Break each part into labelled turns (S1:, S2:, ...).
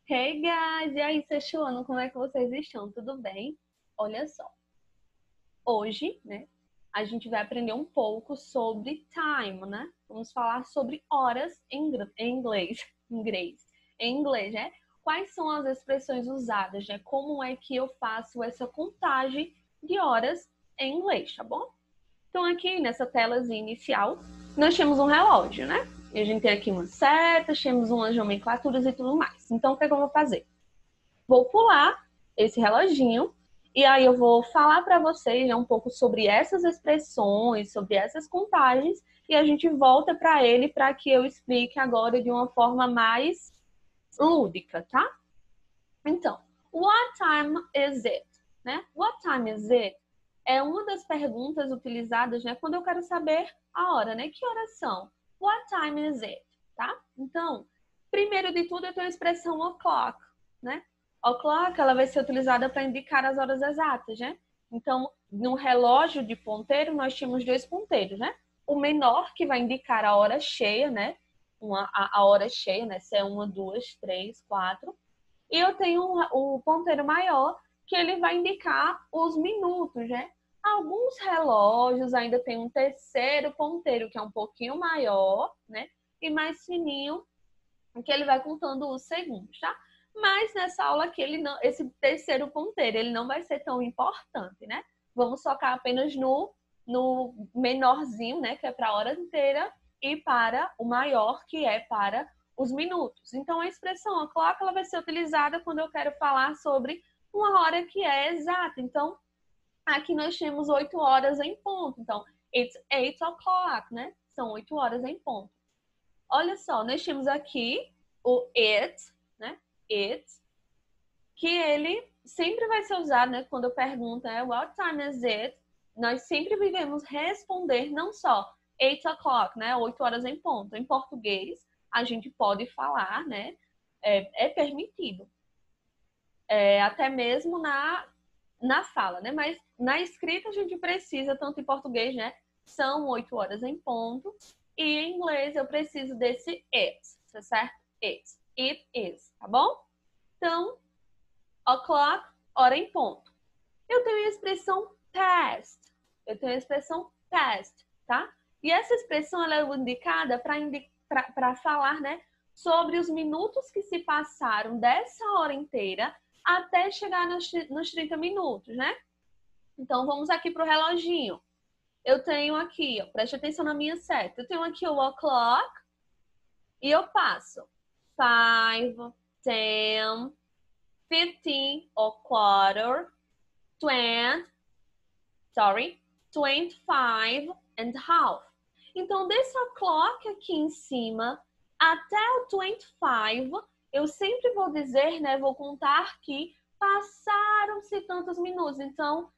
S1: Hey guys! E aí, Sechuano, como é que vocês estão? Tudo bem? Olha só, hoje, né, a gente vai aprender um pouco sobre time, né? Vamos falar sobre horas em inglês, em inglês, né? Quais são as expressões usadas, né? Como é que eu faço essa contagem de horas em inglês, tá bom? Então aqui nessa telazinha inicial, nós temos um relógio, né? E a gente tem aqui umas setas, temos umas nomenclaturas e tudo mais. Então o que é que eu vou fazer? Vou pular esse reloginho e aí eu vou falar para vocês um pouco sobre essas expressões, sobre essas contagens e a gente volta para ele para que eu explique agora de uma forma mais lúdica, tá? Então, what time is it? Né? What time is it? É uma das perguntas utilizadas, né, quando eu quero saber a hora, né? Que horas são? What time is it? Tá? Então, primeiro de tudo, eu tenho a expressão o'clock, né? O'clock, ela vai ser utilizada para indicar as horas exatas, né? Então, no relógio de ponteiro, nós temos dois ponteiros, né? O menor, que vai indicar a hora cheia, né? A hora cheia, né? Se é 1, 2, 3, 4. E eu tenho o ponteiro maior, que ele vai indicar os minutos, né? Alguns relógios ainda tem um terceiro ponteiro, que é um pouquinho maior, né? E mais fininho, que ele vai contando os segundos, tá? Mas nessa aula aqui, esse terceiro ponteiro, ele não vai ser tão importante, né? Vamos focar apenas no menorzinho, né? Que é para a hora inteira, e para o maior, que é para os minutos. Então, a expressão o'clock, ela vai ser utilizada quando eu quero falar sobre uma hora que é exata. Então, aqui nós temos 8 horas em ponto. Então, it's 8 o'clock, né? São 8 horas em ponto. Olha só, nós temos aqui o it, né? It, que ele sempre vai ser usado, né? Quando eu pergunto, né? What time is it? Nós sempre devemos responder não só 8 o'clock, né? 8 horas em ponto. Em português, a gente pode falar, né? É permitido. Até mesmo na fala, né? Mas na escrita a gente precisa, tanto em português, né? São 8 horas em ponto. E em inglês eu preciso desse it, tá certo? It is, tá bom? Então, o'clock, hora em ponto. Eu tenho a expressão past. Eu tenho a expressão past, tá? E essa expressão ela é indicada para falar, né? Sobre os minutos que se passaram dessa hora inteira até chegar nos 30 minutos, né? Então, vamos aqui para o reloginho. Eu tenho aqui, ó, preste atenção na minha seta. Eu tenho aqui o o'clock e eu passo 5, 10, 15 or quarter, 20, 25 and half. Então, desse o'clock aqui em cima até o 25, eu sempre vou dizer, né, vou contar que passaram-se tantos minutos. Então,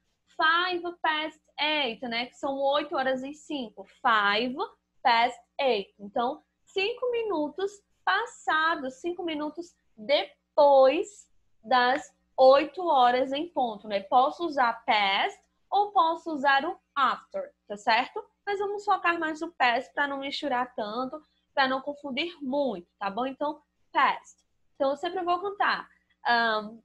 S1: 5 past 8, né, que são 8 horas e 5. 5 past 8. Então, 5 minutos passados, 5 minutos depois das 8 horas em ponto, né? Posso usar past ou posso usar o after, tá certo? Mas vamos focar mais no past para não misturar tanto, para não confundir muito, tá bom? Então, past. Então, eu sempre vou contar 5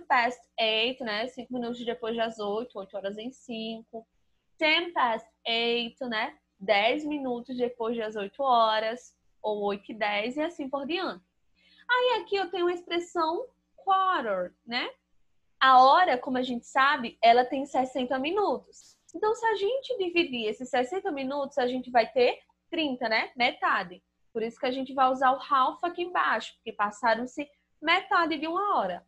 S1: past 8, né? 5 minutos depois das 8, 8 horas em 5. 10 past 8, né? 10 minutos depois das 8 horas, ou 8 e 10, e assim por diante. Aí aqui eu tenho a expressão quarter, né? A hora, como a gente sabe, ela tem 60 minutos. Então, se a gente dividir esses 60 minutos, a gente vai ter 30, né? Metade. Por isso que a gente vai usar o half aqui embaixo, porque passaram-se metade de uma hora.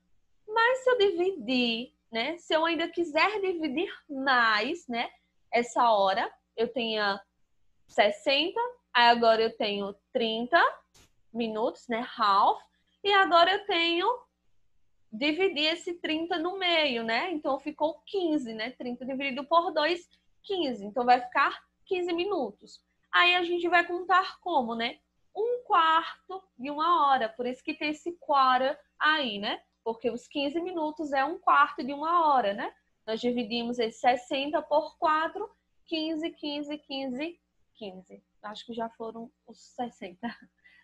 S1: Mas se eu dividir, né? Se eu ainda quiser dividir mais, né? Essa hora, eu tenho 60, aí agora eu tenho 30 minutos, né? Half. E agora eu tenho dividir esse 30 no meio, né? Então ficou 15, né? 30 dividido por 2, 15. Então vai ficar 15 minutos. Aí a gente vai contar como, né? Um quarto de uma hora. Por isso que tem esse quarter aí, né? Porque os 15 minutos é um quarto de uma hora, né? Nós dividimos esse 60 por 4, 15, 15, 15, 15. Acho que já foram os 60,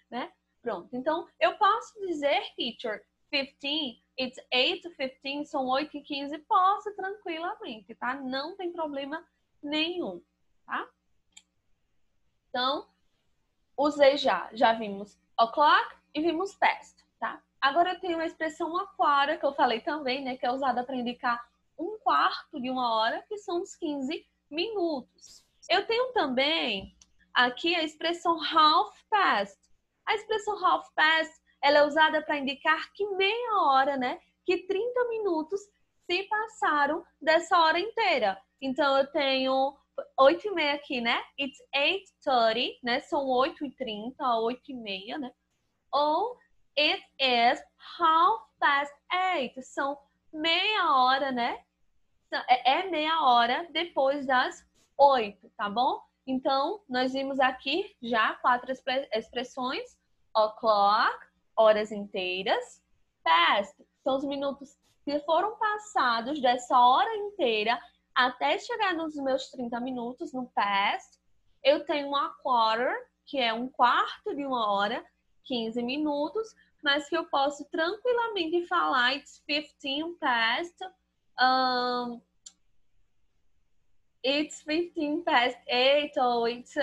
S1: né? Pronto. Então, eu posso dizer, teacher, 15, it's 8:15, são 8:15, posso tranquilamente, tá? Não tem problema nenhum, tá? Então, usei já vimos o'clock e vimos past, tá? Agora eu tenho a expressão a quarter, que eu falei também, né? Que é usada para indicar um quarto de uma hora, que são os 15 minutos. Eu tenho também aqui a expressão half past. A expressão half past, ela é usada para indicar que meia hora, né? Que 30 minutos se passaram dessa hora inteira. Então, eu tenho 8:30 aqui, né? It's 8:30, né? São 8:30, 8:30, né? Ou it is 8:30. São meia hora, né? É meia hora depois das 8, tá bom? Então, nós vimos aqui já 4 expressões. O'clock, horas inteiras. Past, são os minutos que foram passados dessa hora inteira até chegar nos meus 30 minutos, no past. Eu tenho a quarter, que é um quarto de uma hora, 15 minutos, mas que eu posso tranquilamente falar it's 15 past, it's 15 past 8, ou it's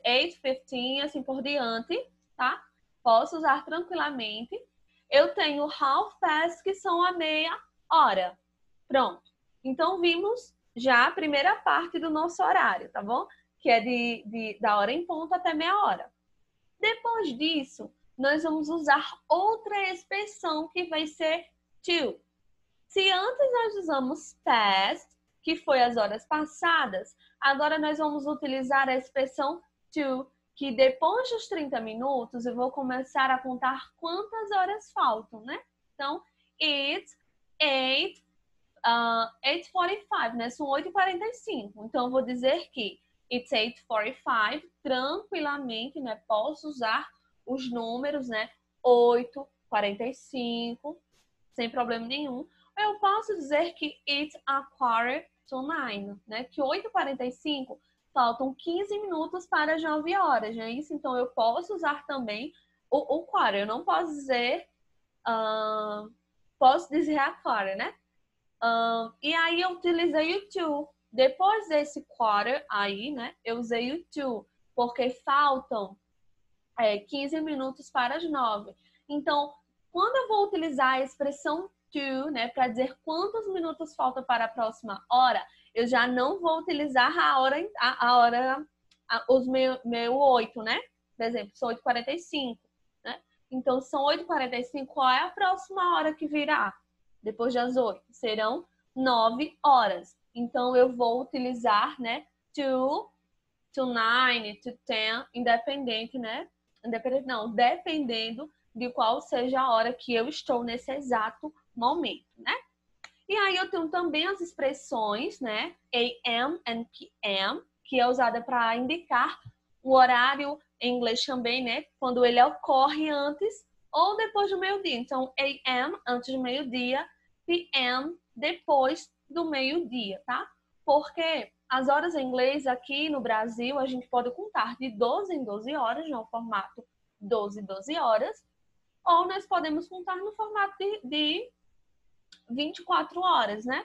S1: 8:15, assim por diante, tá? Posso usar tranquilamente. Eu tenho half past, que são a meia hora. Pronto. Então, vimos já a primeira parte do nosso horário, tá bom? Que é da hora em ponto até meia hora. Depois disso, nós vamos usar outra expressão que vai ser to. Se antes nós usamos past, que foi as horas passadas, agora nós vamos utilizar a expressão to, que depois dos 30 minutos eu vou começar a contar quantas horas faltam, né? Então, it's 8:45, né? São 8:45. Então, eu vou dizer que it's 8:45, tranquilamente, né? Posso usar os números, né? 8:45, sem problema nenhum. Eu posso dizer que it's 8:45, né? Que 8:45 faltam 15 minutos para as 9 horas, não é isso? Então, eu posso usar também o quarter. Eu não posso dizer... posso dizer a quarter, né? E aí eu utilizei o to. Depois desse quarter aí, né? Eu usei o to, porque faltam 15 minutos para as 9. Então, quando eu vou utilizar a expressão to, né? Para dizer quantos minutos faltam para a próxima hora, eu já não vou utilizar os meu 8, né? Por exemplo, são 8:45, né? Então, são 8:45, qual é a próxima hora que virá? Depois das 8, serão 9 horas. Então, eu vou utilizar, né, to 9, to 10, independente, né? Independente não, dependendo de qual seja a hora que eu estou nesse exato momento, né? E aí eu tenho também as expressões, né, AM and PM, que é usada para indicar o horário em inglês também, né, quando ele ocorre antes ou depois do meio-dia. Então, AM, antes do meio-dia, PM, depois do meio-dia, tá? Porque as horas em inglês aqui no Brasil, a gente pode contar de 12 em 12 horas, no formato 12 horas, ou nós podemos contar no formato de 24 horas, né?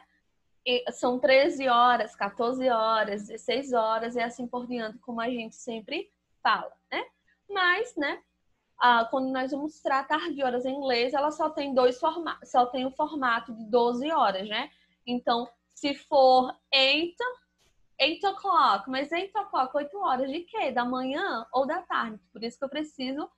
S1: E são 13 horas, 14 horas, 16 horas e assim por diante, como a gente sempre fala, né? Mas, né, quando nós vamos tratar de horas em inglês, ela só tem só tem o formato de 12 horas, né? Então, se for 8 o'clock, mas 8 o'clock, 8 horas de quê? Da manhã ou da tarde? Por isso que eu preciso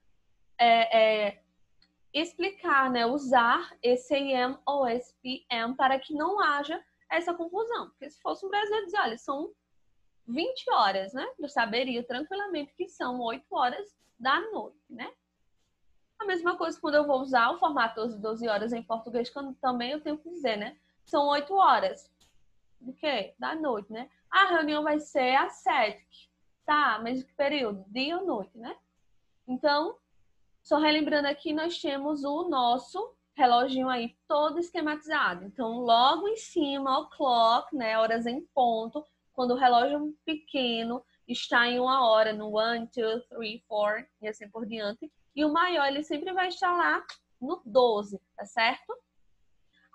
S1: explicar, né? Usar esse AM ou esse PM para que não haja essa confusão. Porque se fosse um brasileiro dizer, olha, são 20 horas, né? Eu saberia tranquilamente que são 8 horas da noite, né? A mesma coisa quando eu vou usar o formato 12 horas em português, quando também eu tenho que dizer, né? São 8 horas. De quê? Da noite, né? A reunião vai ser às 7. Tá, mas de que período? Dia ou noite, né? Então, só relembrando aqui, nós temos o nosso reloginho aí todo esquematizado. Então, logo em cima, o clock, né? Horas em ponto. Quando o relógio pequeno está em uma hora, no 1, 2, 3, 4 e assim por diante. E o maior, ele sempre vai estar lá no 12, tá certo?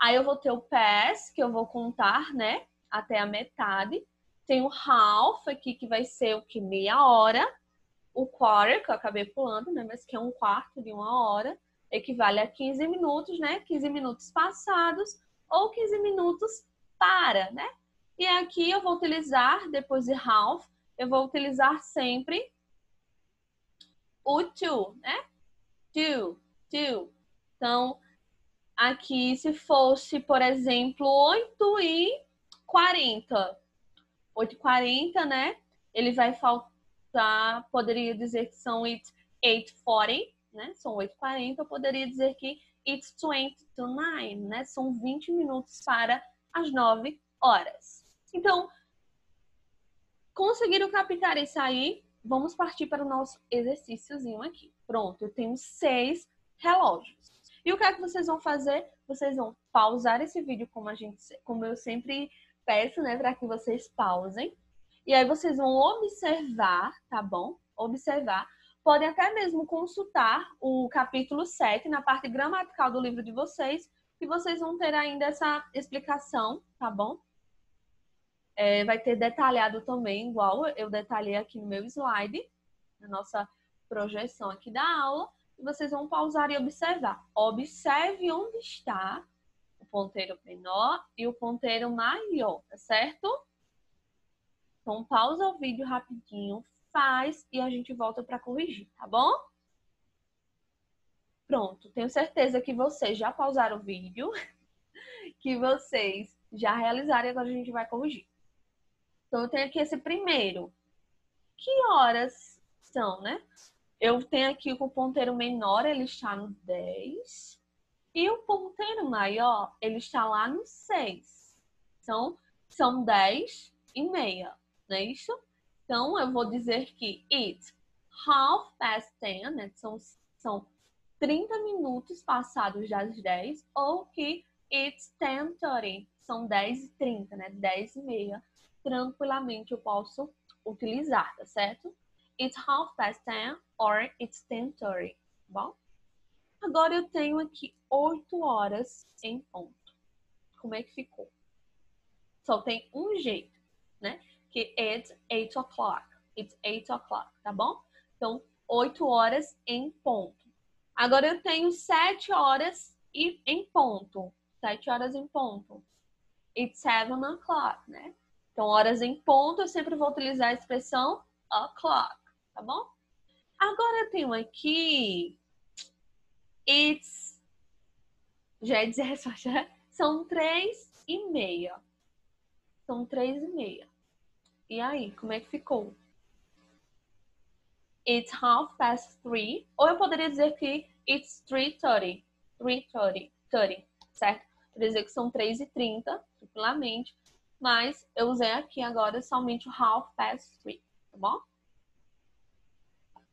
S1: Aí eu vou ter o past, que eu vou contar, né, até a metade. Tem o half aqui, que vai ser o que? Meia hora. O quarter, que eu acabei pulando, né, mas que é um quarto de uma hora, equivale a 15 minutos, né? 15 minutos passados ou 15 minutos para, né? E aqui eu vou utilizar, depois de half, eu vou utilizar sempre o to, né? To. Então, aqui se fosse, por exemplo, 8h40. 8h40, né? Ele vai faltar, poderia dizer que são 8h40, né? São 8h40, eu poderia dizer que it's 20 to 9, né? São 20 minutos para as 9 horas. Então, conseguiram captar isso aí? Vamos partir para o nosso exercíciozinho aqui. Pronto, eu tenho 6 relógios. E o que é que vocês vão fazer? Vocês vão pausar esse vídeo como eu sempre peço, né, para que vocês pausem. E aí vocês vão observar, tá bom? Observar. Podem até mesmo consultar o capítulo 7 na parte gramatical do livro de vocês, que vocês vão ter ainda essa explicação, tá bom? Vai ter detalhado também, igual eu detalhei aqui no meu slide, na nossa projeção aqui da aula. E vocês vão pausar e observar. Observe onde está o ponteiro menor e o ponteiro maior, tá certo? Então, pausa o vídeo rapidinho, faz e a gente volta para corrigir, tá bom? Pronto, tenho certeza que vocês já pausaram o vídeo, que vocês já realizaram e agora a gente vai corrigir. Então, eu tenho aqui esse primeiro. Que horas são, né? Eu tenho aqui o ponteiro menor, ele está no 10. E o ponteiro maior, ele está lá no 6. Então, são 10h30, não é isso? Então, eu vou dizer que it's 10:30, né? São 30 minutos passados das 10. Ou que it's 10:30, são 10h30, né? 10h30. Tranquilamente eu posso utilizar, tá certo? It's 10:30 or it's 10:30, tá bom? Agora eu tenho aqui 8 horas em ponto. Como é que ficou? Só tem um jeito, né? Que it's 8 o'clock. It's 8 o'clock, tá bom? Então, 8 horas em ponto. Agora eu tenho 7 horas em ponto. 7 horas em ponto. It's 7 o'clock, né? Então, horas em ponto, eu sempre vou utilizar a expressão o'clock, tá bom? Agora eu tenho aqui it's... Já ia dizer a resposta, né? São 3h30. São 3h30. E aí, como é que ficou? It's 3:30. Ou eu poderia dizer que it's 3:30. 3:30, certo? Poderia dizer que são 3h30, tranquilamente. Mas eu usei aqui agora somente o 3:30, tá bom?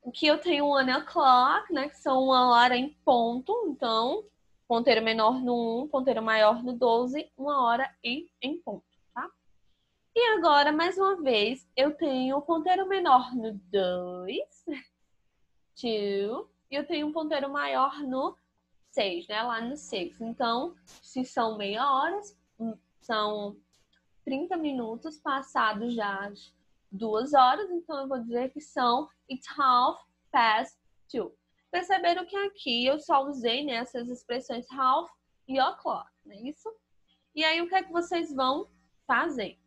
S1: Aqui eu tenho 1 o'clock, né? Que são 1 hora em ponto. Então, ponteiro menor no 1, ponteiro maior no 12, 1 hora e em ponto, tá? E agora, mais uma vez, eu tenho o ponteiro menor no 2, 2, e eu tenho um ponteiro maior no 6, né? Lá no 6. Então, se são meia hora, são 30 minutos passados já as 2 horas, então eu vou dizer que são it's 2:30. Perceberam que aqui eu só usei nessas expressões half e o'clock, não é isso? E aí o que é que vocês vão fazer?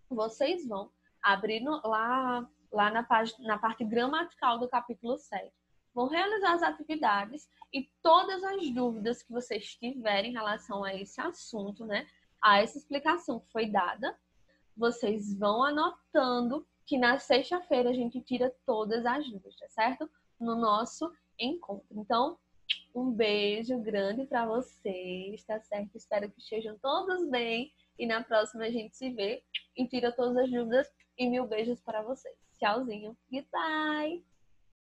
S1: Vocês vão abrir lá na parte gramatical do capítulo 7. Vão realizar as atividades e todas as dúvidas que vocês tiverem em relação a esse assunto, né? A essa explicação que foi dada, vocês vão anotando que na sexta-feira a gente tira todas as dúvidas, tá certo? No nosso encontro. Então, um beijo grande para vocês, tá certo? Espero que estejam todos bem e na próxima a gente se vê e tira todas as dúvidas e 1000 beijos para vocês. Tchauzinho. Goodbye!